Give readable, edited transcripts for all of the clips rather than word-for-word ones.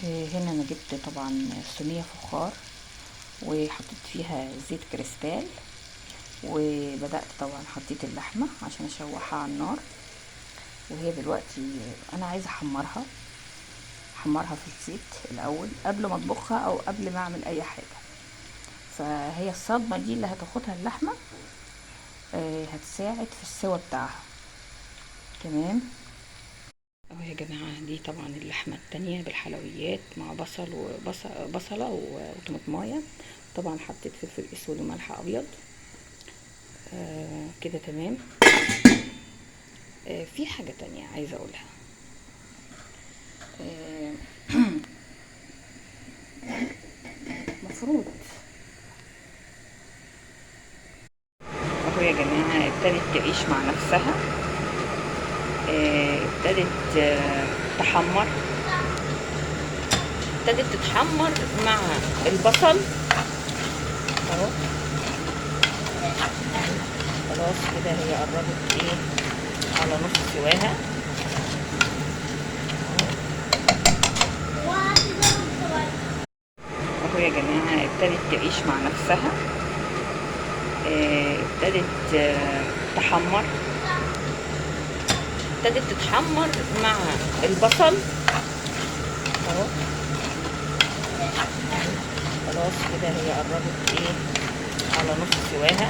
هنا انا جبت طبعا صينية فخار وحطيت فيها زيت كريستال، وبدأت طبعا حطيت اللحمة عشان اشوحها على النار. وهي دلوقتي انا عايزة احمرها في الزيت الاول قبل ما اطبخها او قبل ما اعمل اي حاجة. فهي الصدمة دي اللي هتاخدها اللحمة هتساعد في السوا بتاعها. تمام اهو يا جماعة، دي طبعا اللحمة التانية بالحلويات مع بصلة وطماطماية. طبعا حطيت فلفل اسود وملح ابيض. كده تمام. في حاجة تانية عايزة اقولها. آه مفروض اهو يا جماعة ابتدت تعيش مع نفسها. ابتدت تحمر، ابتدت تتحمر مع البصل اهو. خلاص كده هي قربت ايه على نص سواها. اهو يا جماعة ابتدت تعيش مع نفسها. ابتدت تحمر، ابتدت تتحمر مع البصل اهو. خلاص كده هي قربت ايه على نص سواها.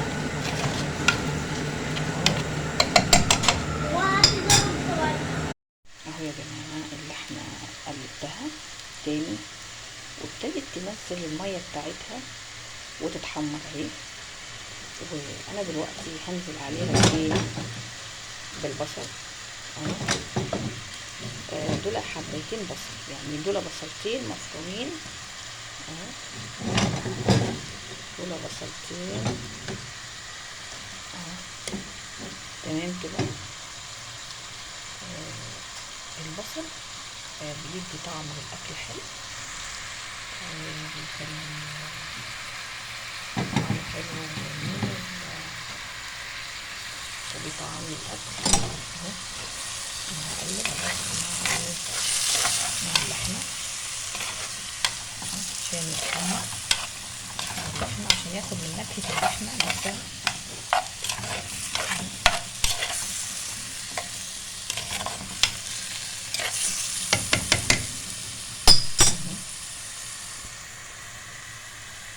اهو يا جماعة اللحمة قلبتها تاني وابتدت تنزل المية بتاعتها وتتحمر اهي. وانا دلوقتي هنزل عليها بايه؟ بالبصل اهو. دول حبيتين بصل، يعني دول بصلتين مفرومين اهو. دول بصلتين اهو. تمام كده. البصل بيدي طعم للاكل حلو، بيخلي طعم حلو وجميل وبيطعم الاكل اهو. هقلب مع اللحمه عشان يتحمر اللحمه، عشان ياخد من نكهه اللحمه نفسها.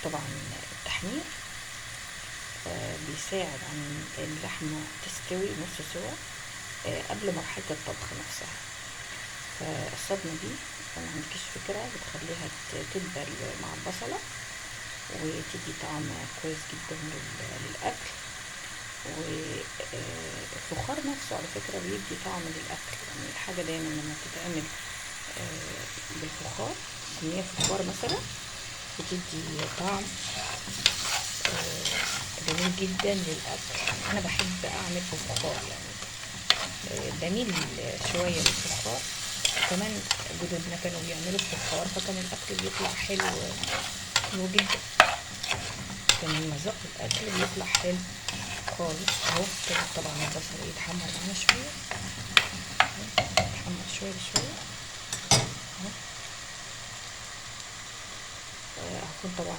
طبعا التحمير بيساعد عن اللحمة تستوي نص سوا قبل مرحلة الطبخ نفسها. فالصدمة دي ما عندكش فكرة بتخليها تدبل مع البصلة وتدي طعم كويس جدا للأكل. والفخار نفسه على فكرة بيدي طعم للأكل، يعني الحاجة دايما لما بتتعمل بالفخار، صينية فخار مثلا، بتدي طعم جميل جدا للأكل. أنا بحب أعمل في الفخار، يعني بميل شوية للفخار. كمان جدودنا كانوا بيعملوا الفخار فكان الأكل بيطلع حلو جدا. كان مذاق الأكل بيطلع حلو خالص اهو. كده طبعا البصل يتحمر معانا شوية، يتحمر شوية بشوية اهو. هكون طبعا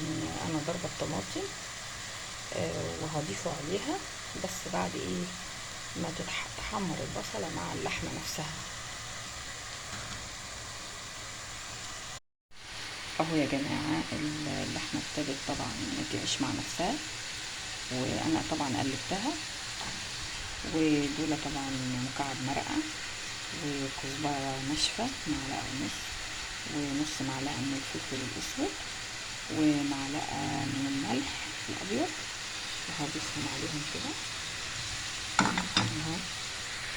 أنا ضربة الطماطم وهضيفه عليها بس بعد ايه ما تتحمر البصلة مع اللحمة نفسها اهو يا جماعة. اللحمة ابتدت طبعا تعيش مع نفسها وانا طبعا قلبتها. ودول طبعا مكعب مرقة وكزبرة ناشفة معلقة ونص، ونص معلقة من الفلفل الاسود، ومعلقة من الملح الابيض وهضيفهم عليهم كده